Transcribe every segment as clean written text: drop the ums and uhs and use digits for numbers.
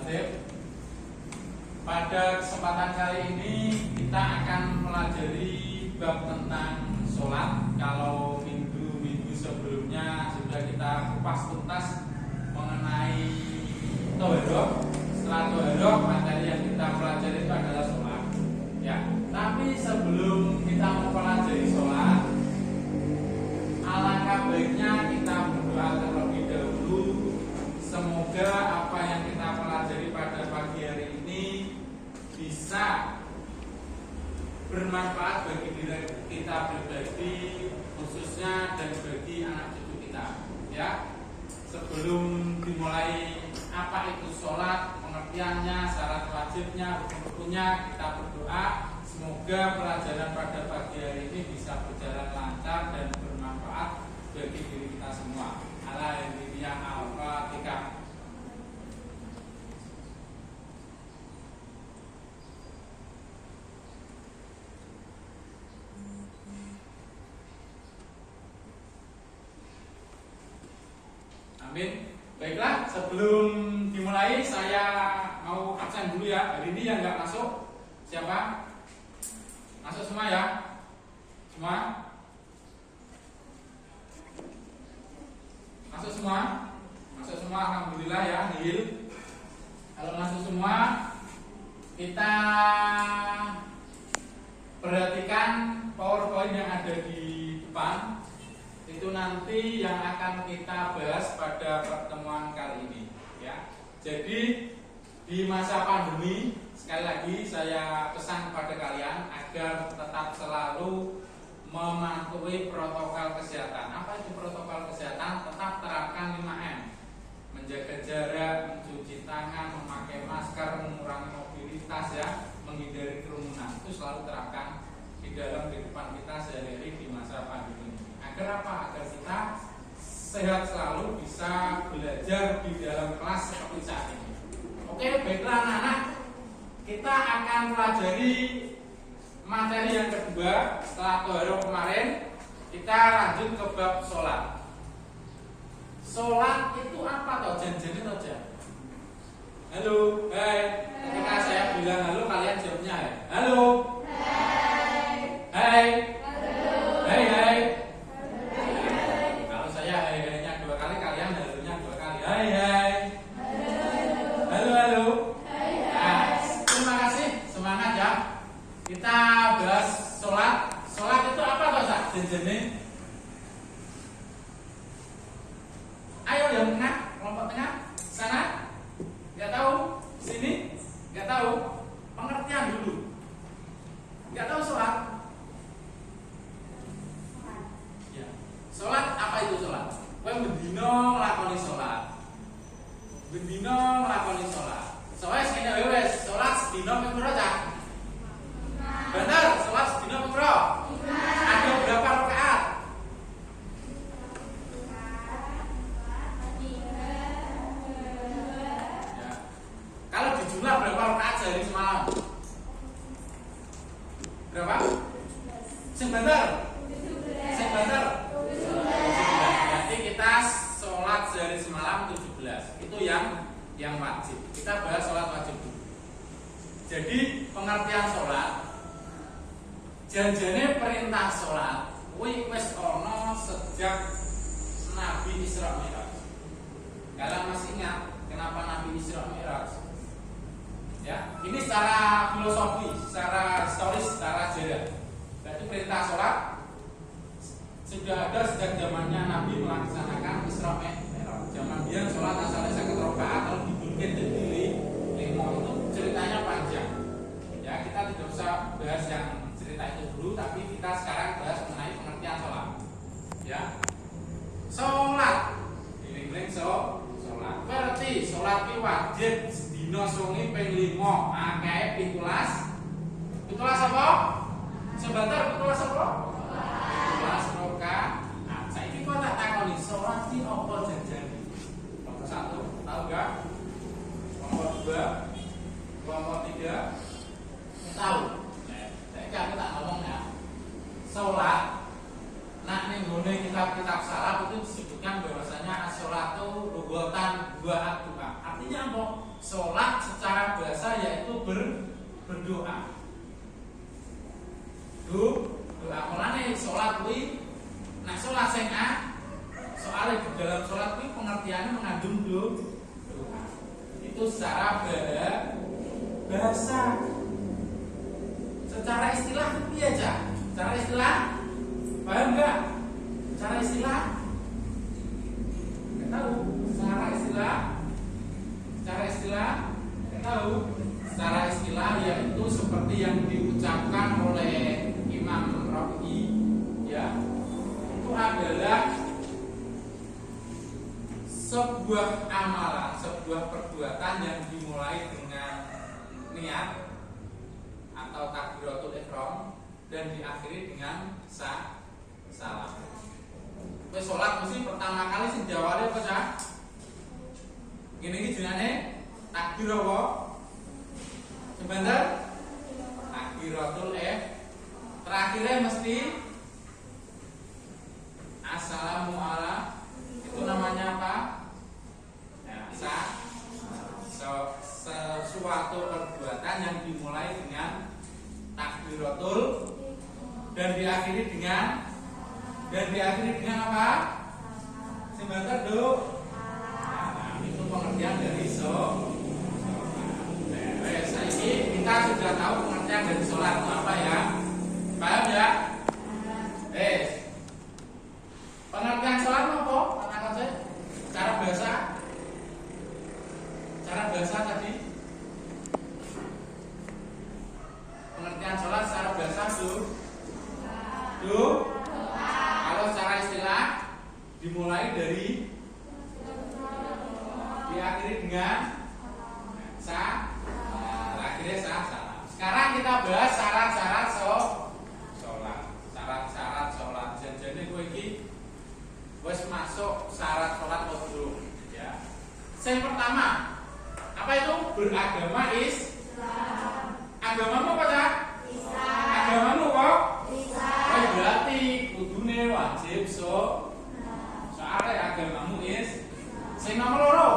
Hansip. Pada kesempatan kali ini kita akan mempelajari bab tentang sholat. Kalau minggu-minggu sebelumnya sudah kita kupas tuntas mengenai toharoh. Setelah toharoh, materi yang kita pelajari itu adalah sholat. Ya, tapi sebelum kita mempelajari sholat, alangkah baiknya kita berdoa terlebih dahulu. Semoga apa yang kita pelajari pada pagi hari ini bisa bermanfaat bagi diri kita pribadi, khususnya, dan bagi anak cucu kita. Ya, sebelum dimulai apa itu sholat, pengertiannya, syarat wajibnya, rukun-rukunnya, kita berdoa semoga pelajaran pada pagi hari ini bisa berjalan lancar dan bermanfaat bagi diri kita semua. Alhamdulillah, al-Fatihah. Amin. Baiklah, sebelum dimulai saya mau absen dulu ya. Hari ini yang nggak masuk siapa? Masuk semua ya? Semua? Masuk semua? Masuk semua, alhamdulillah ya, nihil. Kalau masuk semua, kita perhatikan PowerPoint yang ada di depan. Itu nanti yang akan kita bahas pada pertemuan kali ini ya. Jadi di masa pandemi, sekali lagi saya pesan kepada kalian agar tetap selalu mematuhi protokol kesehatan. Apa itu protokol kesehatan? Tetap terapkan 5M. Menjaga jarak, mencuci tangan, memakai masker, mengurangi mobilitas ya, menghindari kerumunan. Itu selalu terapkan di dalam kehidupan kita sehari-hari di masa pandemi. Agar apa? Agar kita sehat selalu, bisa belajar di dalam kelas seperti saat ini. Oke, baiklah anak-anak, kita akan pelajari materi yang kedua. Setelah toharoh kemarin, kita lanjut ke bab sholat. Sholat itu apa toh? Janjinya toh aja. Halo, hai. Ketika saya bilang halo, kalian jawabnya hai. Halo. Hai. Hai. Hai, hai. Kalau saya hai-hainya 2 kali, kalian halonya 2 kali. Hai, hai. Halo, halo. Nah, terima kasih, semangat ya. Kita bahas sholat. Sholat itu apa toh, Sak? Janjinya. Ayo yang tengah, kelompok tengah, sana. Gak tahu, sini, gak tahu. Pengertian dulu. Gak tahu sholat. Ya. Sholat apa itu sholat? Kowe bendino nglakoni sholat. Bendino nglakoni sholat. Soalnya sekene wis sholat sedina ping pira, Cak? Bener, sholat sedina ping pira? Ada berapa rakaat? Kalau dijumlah berapa rakaat sehari semalam? Berapa? Sebentar. Sebentar. 17. Berarti kita sholat sehari semalam 17. Itu yang wajib. Kita bahas sholat wajib dulu. Jadi pengertian sholat, janjane perintah sholat kuwi wis ana sejak Nabi Isra Mi'raj. Kalian masih ingat kenapa Nabi Isra Mi'raj? Ya, ini secara filosofi, secara historis, secara sejarah. Berarti perintah sholat sudah ada sejak zamannya Nabi melaksanakan Isra Mi'raj. Zaman dia sholat asalnya 50 rakaat, kalau dibikin jadi 5 itu ceritanya panjang. Ya, kita tidak usah bahas yang cerita itu dulu, tapi kita sekarang bahas mengenai pengertian sholat. Ya, sholat, giling-giling sholat. Berarti sholat itu wajib. Dino sungi ping 5 akeh 17. 17 apa? Sebentar, 17 apa? 17 rakaat. Nah, saiki kok tak takoni salat iki apa janjane? Nomor 1, tahu enggak? Nomor 2, nomor 3. Tahu. Nah, saiki aku tak ngomong ya. Salat nak ning gone kitab-kitab salaf itu disebutkan bahwasanya as-sholatu lugatan 2 doa. Artinya apa? sholat secara bahasa yaitu berdoa. Doa mulane sholat kuwi nek sholat sing soalnya di dalam sholat kuwi pengertiannya mengandung doa. Itu secara bahasa. Secara istilah itu aja. Secara istilah paham enggak? Secara istilah enggak tahu. Secara istilah enggak tahu. Secara istilah yaitu seperti yang diucapkan oleh Imam Rafi'i, ya, itu adalah sebuah amalan, sebuah perbuatan yang dimulai dengan niat atau takbiratul ihram dan diakhiri dengan salam. Wis salat mesti pertama kali sing diawali apa cah? Ngene iki jenenge takbir apa? Sebentar. Takbiratul terakhirnya mesti assalamualaikum. Itu namanya apa? Ya, sesuatu perbuatan yang dimulai dengan takbiratul dan diakhiri dengan apa? Sebentar dulu. Nah, itu pengertian dari ini kita sudah tahu pengertian dari sholat itu apa ya? Paham ya? Pengertian sholat apa? Katakan saya. Cara bahasa tadi. Pengertian sholat secara bahasa kalau secara istilah dimulai dari diakhiri dengan akhirnya salam. Sekarang kita bahas syarat-syarat sholat. Syarat-syarat sholat. Jadi gue ini wes masuk syarat sholat belum? Ya. Yang pertama, apa itu? Beragama Islam. Agamamu apa cak? Islam. Agamamu kok? Islam. Oh, berarti kudune wajib soalnya agamamu sing nomor loro.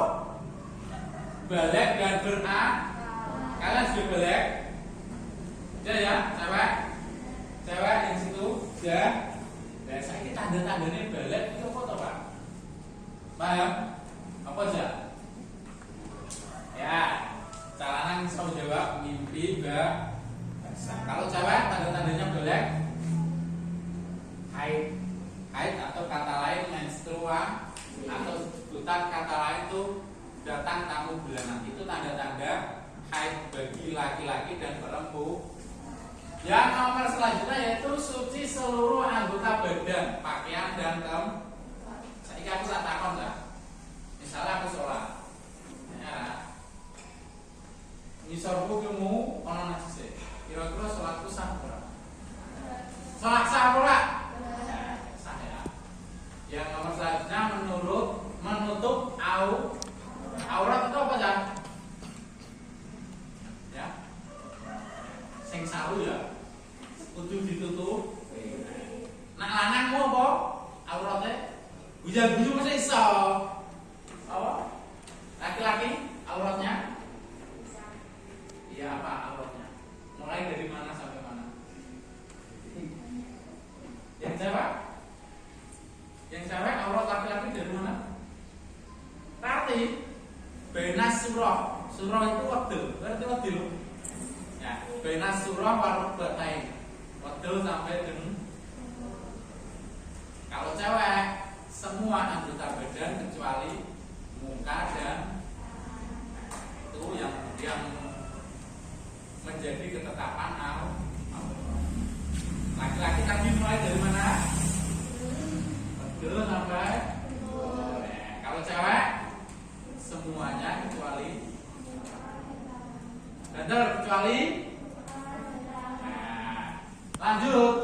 Balik dan kalian sudah balik? Ya, cewek yang situ sudah. Nah, saya ini tanda-tandanya balik itu apa toh Pak? Paham? Apa aja? Ya, calanan bisa jawab mimpi basah. Kalau cewek tanda-tandanya balik, haid atau kata lain menstruasi atau sebutan kata lain itu datang tamu bulanan. Itu tanda-tanda haid bagi laki-laki dan perempuan. Yang nomor selanjutnya yaitu suci seluruh anggota badan, pakaian dan Saiki aku tak takon lah. Misalnya aku sholat, ya, ngisorku kemu ono najis. Kira-kira sholatku sah ora? Sholat sah ora? Sah ya. Yang nomor selanjutnya menutup aurat itu apa ya? Ya, sing saru ya, kudu ditutup. Nak lanang mau apa? Auratnya bujang-bujang masih iso. Apa? Laki-laki auratnya? Iya, apa auratnya? Mulai dari mana sampai mana? Yang cewek aurat laki-laki dari mana? Berarti benas surah itu wadul, berarti wadul. Ya, benas surah waruk batain, wadul sampai dengan. Kalau cewek semua anggota badan kecuali muka dan itu yang menjadi ketetapan laki-laki tadi mulai dari mana? Wadul sampai. Kalau cewek semuanya kecuali kecuali. Nah, lanjut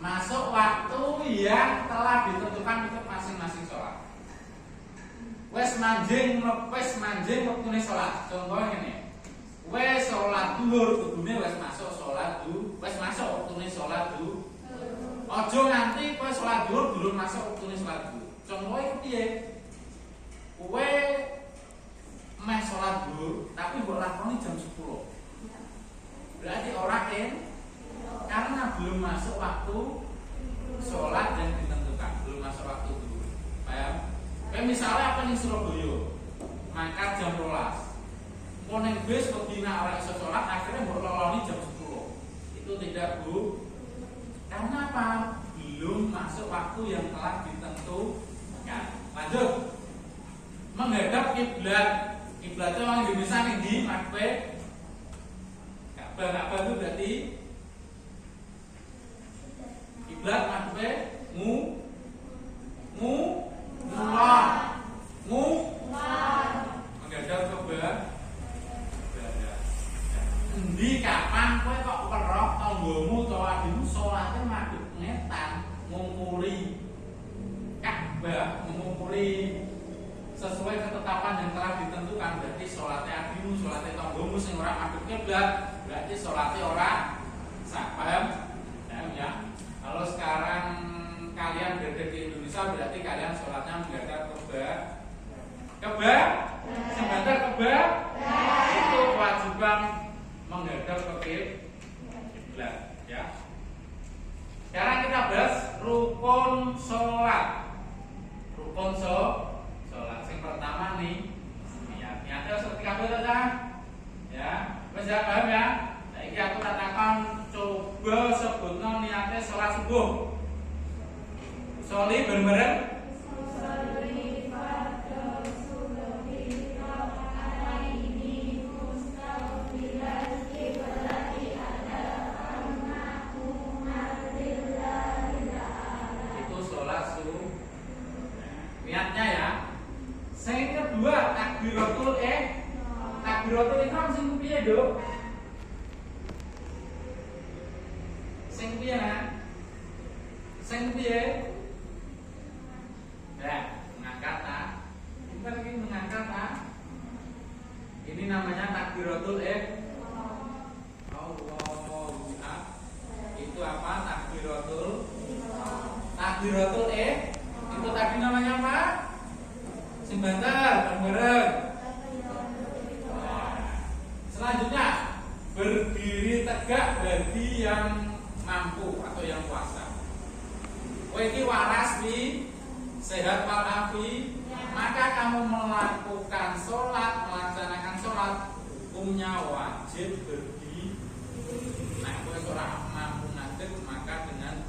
masuk waktu yang telah ditentukan untuk masing-masing sholat. Wes manjing waktune sholat. Contohnya ini, wes sholat duhur kudune wes masuk sholat wes masuk waktune sholat duhur. Ojo nganti kowe sholat duhur durung masuk waktune sholat duhur. Contohnya piye? Kowe meh sholat zuhur tapi mbok lakoni jam 10. Berarti ora karena belum masuk waktu sholat yang ditentukan, belum masuk waktu zuhur. Paham? Kayak misalnya apa nih Surabaya, mangkat jam 12. Mau neng bis bedina ora iso sholat, akhirnya mbok loloni jam 10. Itu tidak Bu. Karena apa? Belum masuk waktu yang telah ditentukan. Lanjut. Menghadap kiblat. Kiblatnya orang Indonesia nih di Makbe. Ka'bah itu berarti kiblat Makbe mulon. Menghadap Ka'bah. Endi kapan kowe kok weruh tanggamu utawa adimu salate madhep ngetan ngumuri Ka'bah, ngumuri sesuai ketetapan yang telah ditentukan, berarti sholatnya adimu, sholatnya tanggamu sing ora madhep kiblat, berarti sholatnya ora sah. Paham? Ya. Kalau sekarang kalian berada di Indonesia, berarti kalian sholatnya menghadap Ka'bah. Sebentar Ka'bah. Itu kewajiban menghadap ke kiblat, ya. Sekarang kita bahas rukun sholat. Rukun sholat. Yang pertama nih, niatnya ketika berada, ya. Wes ya paham ya? Saiki aku katakan coba sebutno niatnya sholat subuh. Soli bareng-bareng. Niatnya ya. Sing kedua takbiratul ihram sing piye, Dok? Sing piye, Nak? Sing piye? Ya, mengangkat nah. Kita lagi mengangkat nah. Ini namanya takbiratul itu apa? Takbiratul itu tadi namanya apa? Sebentar, bareng. Selanjutnya berdiri tegak bagi yang mampu atau yang kuasa. Iki waras di sehat walafi, maka kamu melakukan sholat, melaksanakan sholat hukumnya wajib berdiri. Nah, kowe ora mampu ngadeg maka dengan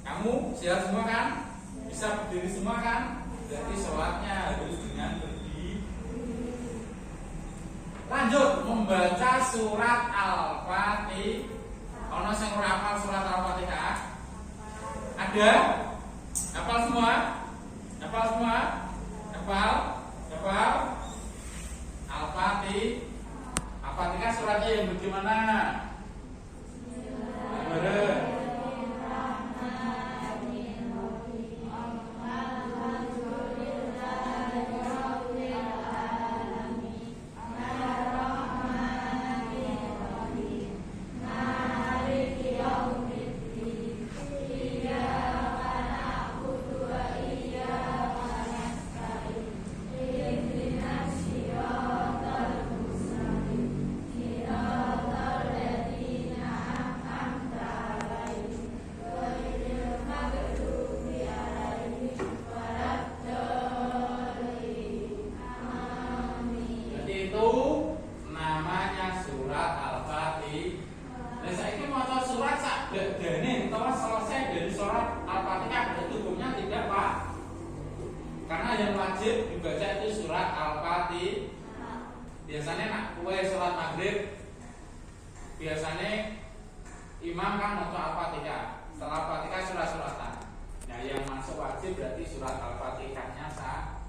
kamu siap semua kan? Bisa berdiri semua kan? Jadi sholatnya harus dengan berdiri. Lanjut membaca surat Al-Fatihah. Ono sing ora hafal surat Al-Fatihah? Ada? Hafal semua? Hafal semua? Hafal? Al-Fatihah. Al-Fatihah suratnya yang bagaimana? Bener. Karena yang wajib dibaca itu surat Al-Fatihah. Biasanya nak kue sholat maghrib, biasanya imam kan maca Al-Fatihah. Setelah Al-Fatihah surat-suratan. Nah, yang masuk wajib berarti surat Al-Fatihahnya sah.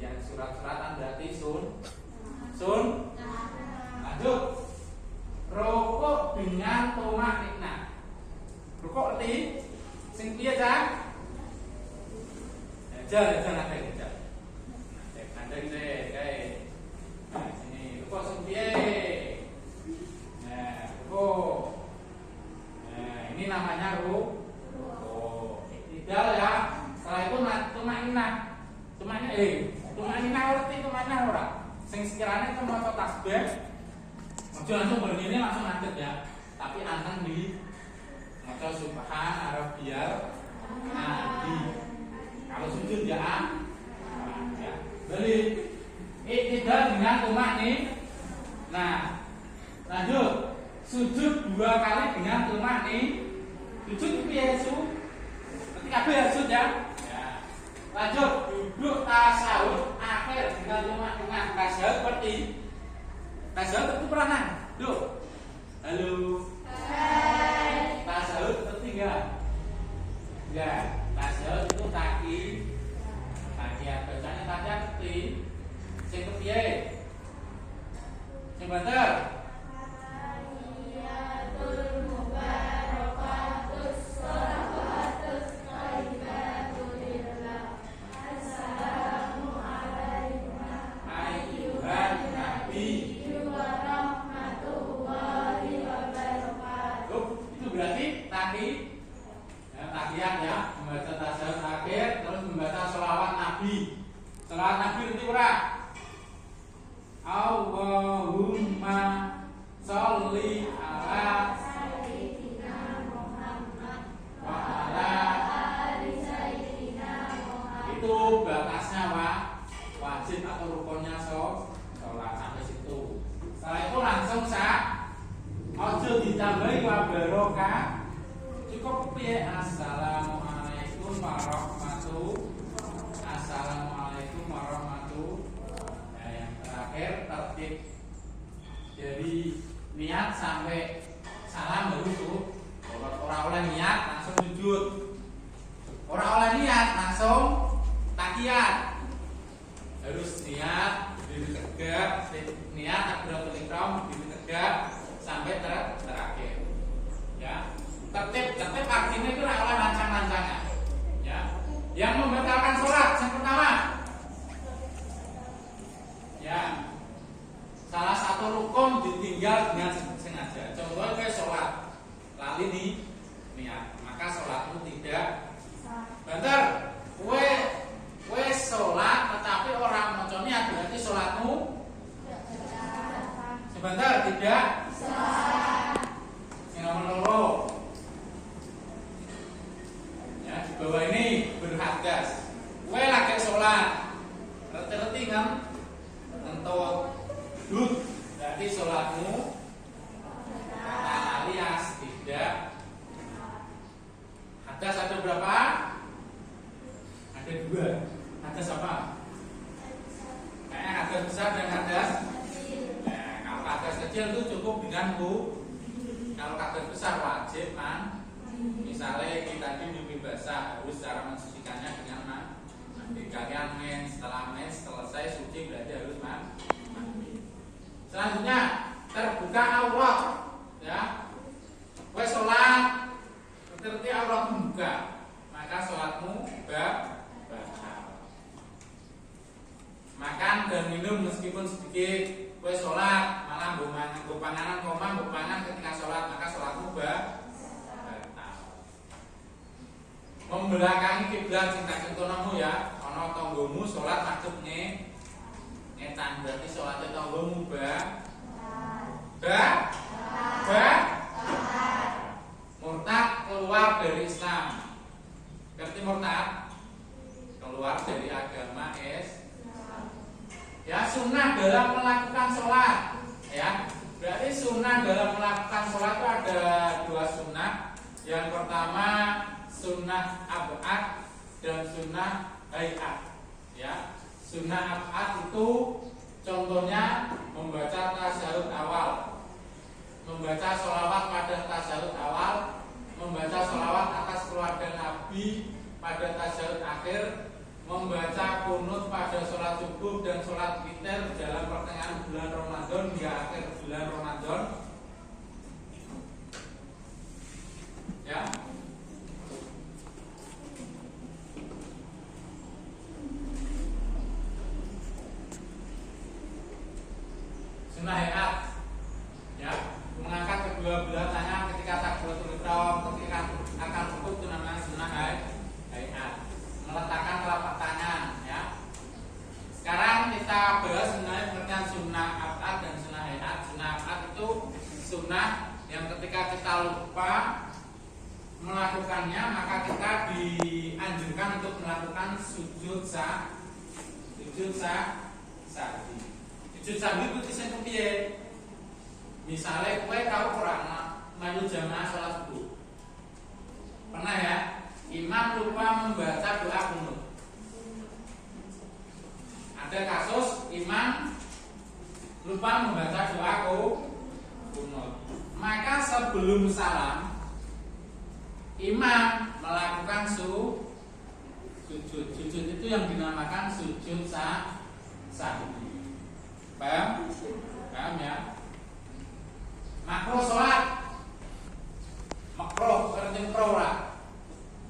Yang surat-suratan berarti sun. Lanjut. Rukuk dengan tumakninah. Rukuk arti sing piye, Cak? Jangan ada. Ada kayak sini. Rukuk sing piye? Nah, rukuk. Nah, ini namanya rukuk. Ideal ya. Setelah itu tumakninah. Tumakninah meneh ora. Sing sekiranya itu maca tasbih, ojo langsung begini langsung ngadeg ya. Tapi anteng di maca subhan rabbiyal a'la. Kalau sujud ya, ya. Balik. Iktidal dengan tumak nih. Nah, lanjut. Sujud 2 kali dengan tumak nih. Sujud piye su? Ketika sujud ya. Lanjut, duduk tasawuf akhir dengan tumak tengah. Tasawuf seperti tasawuf itu pernah duduk. Halo. Hai. Tasawuf seperti enggak? Tasawuf itu kaki bacanya kaki seperti sing kepiye? Sing bener. Selawat Nabi itu ora. Allahumma sholli ala sayyidina Muhammad wa ala ali sayyidina Muhammad. Itu batasnya wajib atau rukunnya sholat sampai situ. Setelah itu langsung ojo ditambahi wa barokah. Cukup piye assalamualaikum warahmatullahi. Assalamualaikum warahmatullahi. Yang terakhir tertib. Jadi niat sampai salam baru tuh. Orang oleh niat langsung sujud. Orang oleh niat langsung tahiyat. Harus niat diri tegak, niat takbiratul ihram diri tegak sampai terakhir. Ya. Tertib artinya itu oleh lancang-lancangnya. Ya. Yang membatalkan sholat yang pertama, ya, salah satu rukun ditinggal dengan sengaja. Contohnya kayak sholat lali nih niat, maka sholatmu tidak bentar. Kue sholat tetapi orang macam niat berarti sholatmu sebentar tidak. Yang nomor loro. Di bawah ini berhadas. Kue lagi sholat, reti-reti kan, entut, duduk. Berarti sholatmu alias tidak. Hadas ada berapa? Ada 2. Hadas apa? Kayaknya hadas besar dan hadas. Nah, kalau hadas kecil itu cukup dengan bu. Kalau hadas besar wajib man. Misalnya kita di mimpi basah harus cara mensucikannya dengan mandi. Kalian setelah selesai suci berarti harus mandi. Selanjutnya terbuka aurat, ya. Kue sholat, terti aurat buka, maka sholatmu batal. Makan dan minum meskipun sedikit. Kue sholat malah bu panganan ketika sholat, maka sholatmu batal. Membelakangi kiblat sing tak contohmu ya, ana tanggomu salat madhep ngetan berarti salate tanggomu murtad keluar dari Islam. Berarti murtad keluar dari agama Islam. Ya, sunnah dalam melakukan sholat, ya. Berarti sunnah dalam melakukan sholat itu ada 2 sunnah. Yang pertama sunnah ab'ad dan sunnah hay'at. Ya, sunnah ab'ad itu contohnya membaca tasyahud awal, membaca sholawat pada tasyahud awal, membaca sholawat atas keluarga Nabi pada tasyahud akhir, membaca kunut pada sholat subuh dan sholat witir dalam pertengahan bulan Ramadan hingga akhir bulan Ramadan. Ya. Sunnah hayat, ya, mengangkat kedua belah tangan ketika takbiratul ihram, ketika akan rukuk itu namanya sunnah hayat. Meletakkan telapak tangan, ya. Sekarang kita bahas dengan sunnah abad dan sunnah hayat. Sunnah abad itu sunnah yang ketika kita lupa melakukannya maka kita dianjurkan untuk melakukan sujud sahwi. Sujud sahwi itu sing kepiye? Misale kowe tau ora melu jamaah salat subuh. Pernah ya? Imam lupa membaca doa kunut. Ada kasus imam lupa membaca doa kunut. Maka sebelum salam imam melakukan sujud. Sujud itu yang dinamakan sujud sahwi. Paham? Paham ya? Makruh sholat, makruh artinya makruh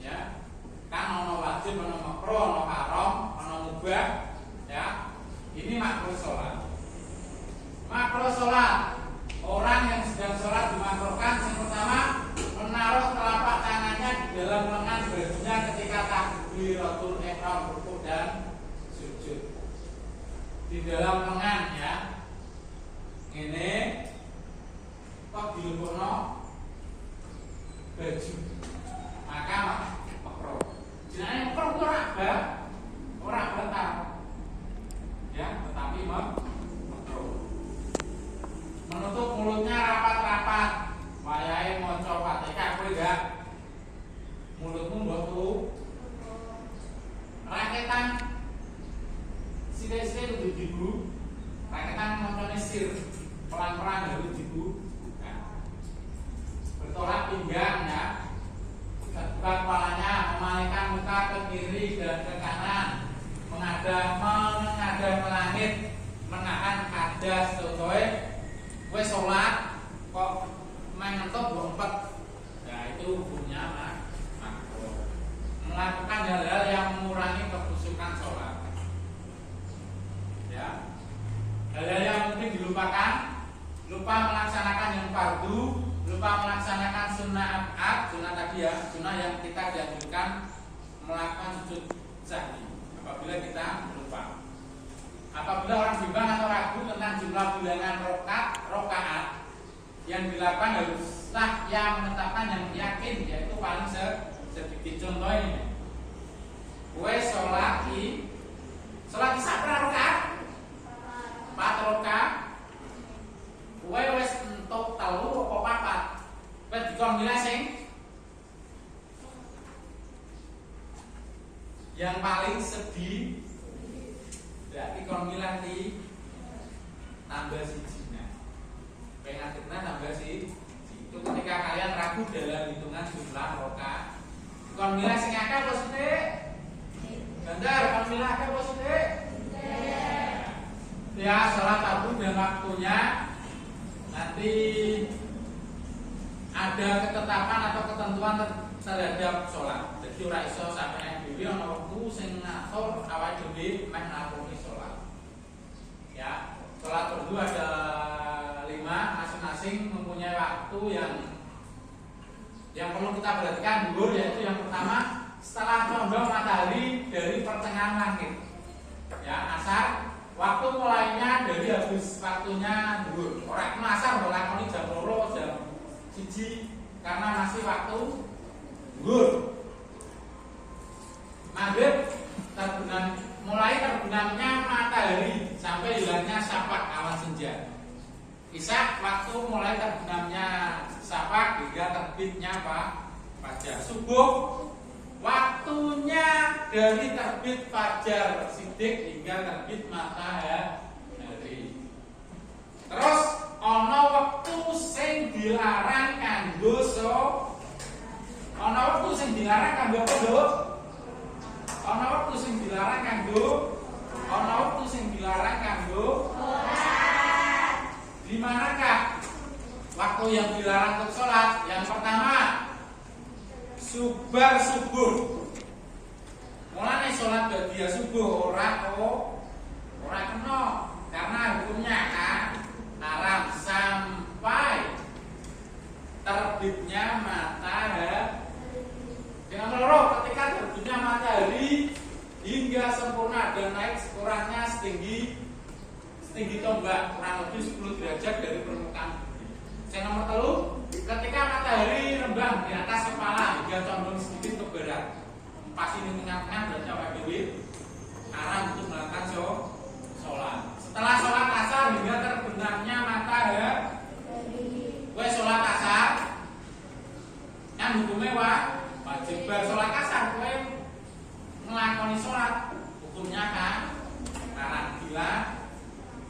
ya. Kan ono wajib, ono makruh, ono haram, ono mubah ya. Ini makruh sholat. Makruh sholat, orang yang sedang sholat dimakruhkan yang pertama menaruh telapak tangannya di dalam lengan bajunya ketika takbiratul ihram, rukuk dan sujud. Di dalam lengan ya. Ini kok dilebokno baju. Maka makruh. Jenenge makruh ora batal. Ya, tetapi makruh. Menutup mulutnya rapat-rapat. Wayahe maca Fatihah kowe enggak. Mulutmu mbok tutup. Raketan sithik-sithik kudu dibu. Raketan macane sir. Pelan-pelan harus dibu. Bertolak pinggang ya. Tegak kepalanya, memalingkan muka ke kiri dan ke kanan, menghadap ke langit, menahan hadas totoe. Kowe salat kok main ngentot bompet. Ya itu hukumnya makruh. Melakukan hal-hal yang mengurangi kekhusyukan salat. Ya. Hal-hal yang mungkin dilupakan, lupa melaksanakan yang fardu, lupa melaksanakan sunnah abad, sunnah tadi ya, sunnah yang kita dianjurkan melakukan sujud sahwi apabila kita lupa. Apabila orang bimbang atau ragu tentang jumlah bilangan rakaat yang dilakukan haruslah yang menetapkan yang yakin, yaitu paling sedikit. Contoh ini, kowe sholat isya berapa rakaat? 4 rakaat. Kowe wis entuk 3 apa 4? Kowe dikon milih sing yang paling sedih. Berarti kon milih di tambah siji. Pengaturnya tambah siji. Itu ketika kalian ragu dalam hitungan jumlah rakaat. Kon milih sing akeh apa sithik? Bener, kon milih akeh apa sithik? Ya, salat tabu dan waktunya nanti ada ketetapan atau ketentuan terhadap sholat. Jadi ora iso sampeyan dhewe ana wektu sing ngatur awake dhewe meh nglakoni sholat. Ya, sholat fardu ada 5, masing-masing mempunyai waktu yang perlu kita perhatikan dulu, yaitu yang pertama setelah condong matahari dari pertengahan langit. Ya, asar. Waktu mulainya dari habis waktunya dhuwur. Ora kena asar mbok lakoni jam 2, jam 1 karena masih waktu dhuwur. Maghrib mulai terbenamnya matahari sampai hilangnya syafaq awan senja. Isya waktu mulai terbenamnya syafaq hingga terbitnya fajar. Subuh waktunya dari terbit fajar sidik hingga terbit matahari. Terus ana wektu sing dilarang kanggo ana wektu sing dilarang kanggo apa, Nduk? Ana wektu sing dilarang kanggo salat. Di manakah waktu yang dilarang untuk salat? Yang pertama subuh. Mulane salat bagian subuh ora kena karena hukumnya haram sampai terbitnya matahari. Yang kedua, ketika terbitnya matahari hingga sempurna dan naik sekurangnya setinggi setinggi tombak kurang lebih 10 derajat dari permukaan bumi. Yang nomor 3, ketika matahari rembang di atas kepala hingga condong sedikit ke barat. Pas ini tengah-tengah berarti awake dhewe arah untuk melakukan sholat. Setelah sholat asar hingga terbenamnya matahari, kowe sholat asar, yang hukumnya wajib. Bar sholat asar kowe ngelakoni sholat, hukumnya kan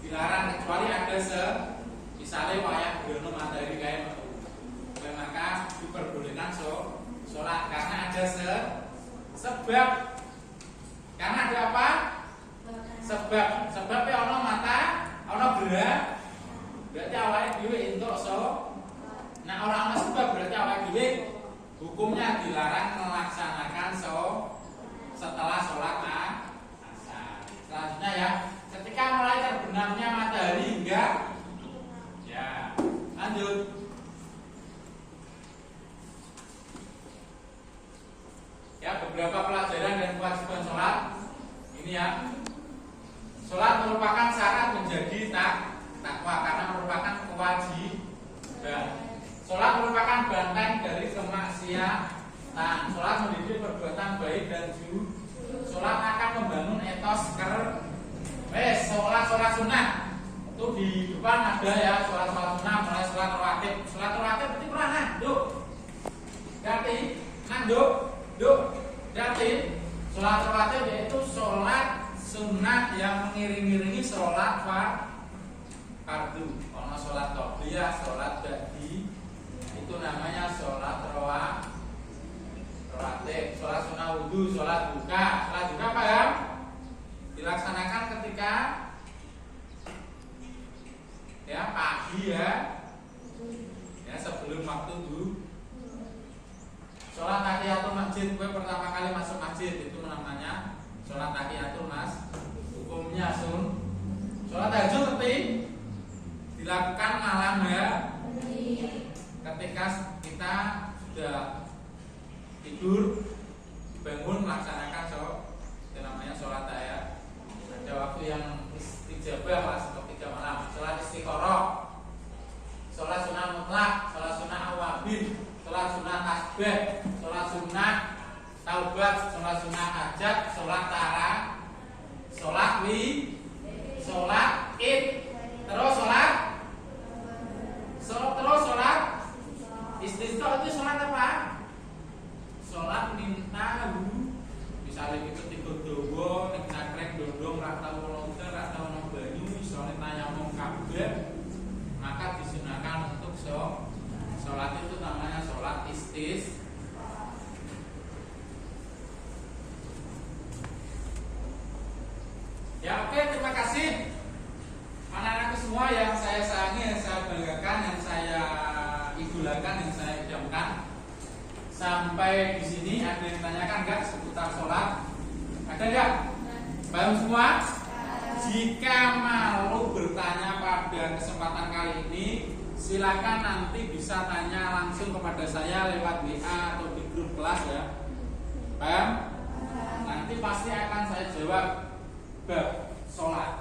dilarang kecuali ada misalnya wayah gerhana matahari kayak metu, maka diperbolehkan sholat karena ada sebab. Karena ada apa? Sebabnya ono mata, ono gerah, berarti awake dhewe entuk Nah, orang ono sebab berarti awake dhewe hukumnya dilarang melaksanakan setelah sholat asar. Selanjutnya ya, ketika mulai terbenamnya matahari hingga lanjut. Ya, beberapa pelajaran dan kewajiban sholat ini ya. Sholat merupakan syarat menjadi takwa karena merupakan kewajiban. Sholat merupakan benteng dari kemaksiatan. Sholat mendidik perbuatan baik dan jujur. Sholat akan membangun etos sholat sunnah. Itu di depan ada ya sholat sunnah, mulai sholat rawatib. Sholat rawatib berarti kurang nanduk. Berarti nanduk. Berarti sholat rawatib yaitu sholat sunnah yang mengiring-iringi sholat fardu. Kalau sholat qobliyah, sholat ba'di itu namanya sholat rawatib. Sholat sunnah wudu, sholat buka. Sholat buka paham? Dilaksanakan ketika pagi ya sebelum waktu dulu. Sholat tahiyatul masjid, gue pertama kali masuk masjid itu namanya sholat tahiyatul hukumnya sholat tahajud penting dilakukan malam ya, ketika kita sudah tidur bangun melaksanakan itu namanya sholat tahiyat. Ada waktu yang istijabah lah seperti jam malam, sholat istikharah, sholat sunnah mutlak, sholat sunnah awabin, sholat sunnah tasbih, sholat sunnah taubat, sholat sunnah hajat, sholat sholat id, terus sholat istisqa. Itu sholat apa? Sholat minta misalnya kita tidur dowo, nek nakrek dondong, rak tau lontar, rak tau nang banyu, misalnya tayamum kabeh, maka disunahkan untuk sholat itu namanya sholat Ya, oke, terima kasih anak-anakku semua yang saya sayangi, yang saya banggakan, yang saya idolakan, yang saya idamkan. Sampai di sini ada yang tanyakan nggak seputar sholat? Ada nggak? Paham semua? Jika mau bertanya pada kesempatan kali ini, silakan nanti bisa tanya langsung kepada saya lewat WA atau di grup kelas ya. Paham? Nanti pasti akan saya jawab bab sholat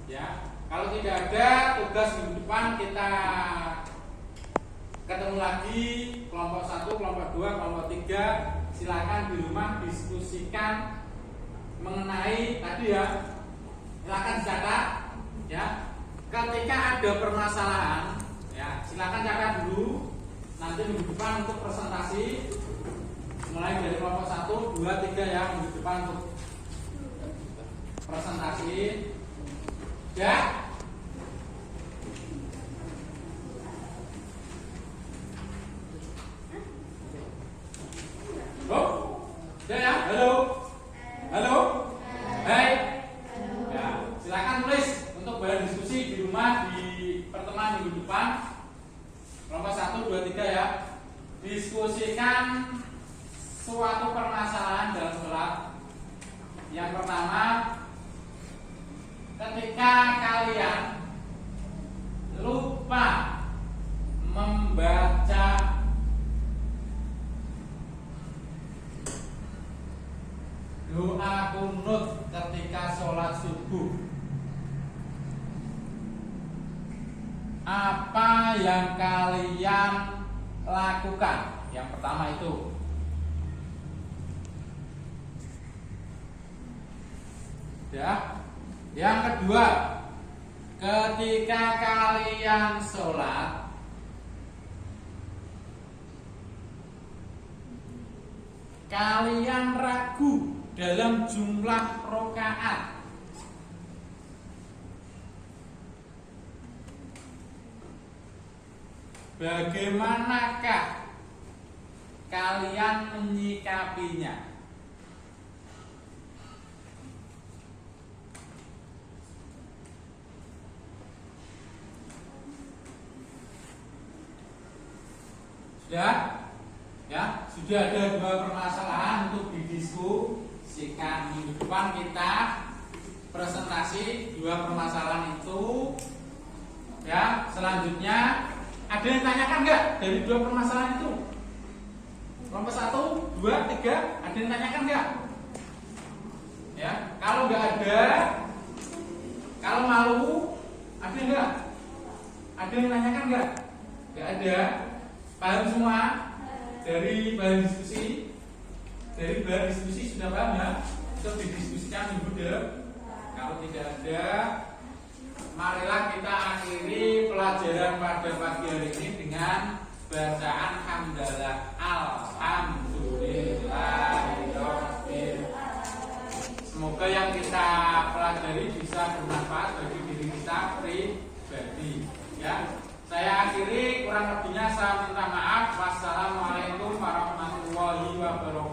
ya. Kalau tidak ada tugas minggu depan kita ketemu lagi kelompok 1, kelompok 2, kelompok 3. Silakan di rumah diskusikan mengenai tadi ya. Silakan dicatat ya. Ketika ada permasalahan ya, silakan catat dulu. Nanti minggu depan untuk presentasi mulai dari kelompok 1, 2, 3 ya, minggu depan untuk presentasi ya. Ya, halo, hai ya, silakan tulis untuk bahan diskusi di rumah di pertemuan minggu depan kelompok 1, 2, 3 ya. Diskusikan suatu permasalahan dalam sholat. Yang pertama, ketika kalian lupa membaca doa kunut ketika sholat subuh, apa yang kalian lakukan? Yang pertama itu. Ya. Yang kedua, ketika kalian sholat, kalian ragu dalam jumlah rakaat. Bagaimanakah kalian menyikapinya? Sudah? Ya, sudah ada dua permasalahan untuk didiskusikan. Minggu depan kita presentasi dua permasalahan itu. Ya, selanjutnya ada yang tanyakan nggak dari dua permasalahan itu? Kelompok 1, 2, 3, ada yang tanyakan nggak? Ya, kalau nggak ada, kalau malu, ada nggak? Ada yang tanyakan nggak? Nggak ada. Paham semua? Dari bahan diskusi, sudah paham ya? Itu didiskusikan minggu depan. Kalau tidak ada, marilah kita akhiri pelajaran pada pagi hari ini dengan bacaan hamdalah. Alhamdulillahirobbil. Semoga yang kita pelajari bisa bermanfaat bagi diri kita pribadi. Ya, saya akhiri, kurang lebihnya saya minta maaf. Wassalamualaikum warahmatullahi wabarakatuh.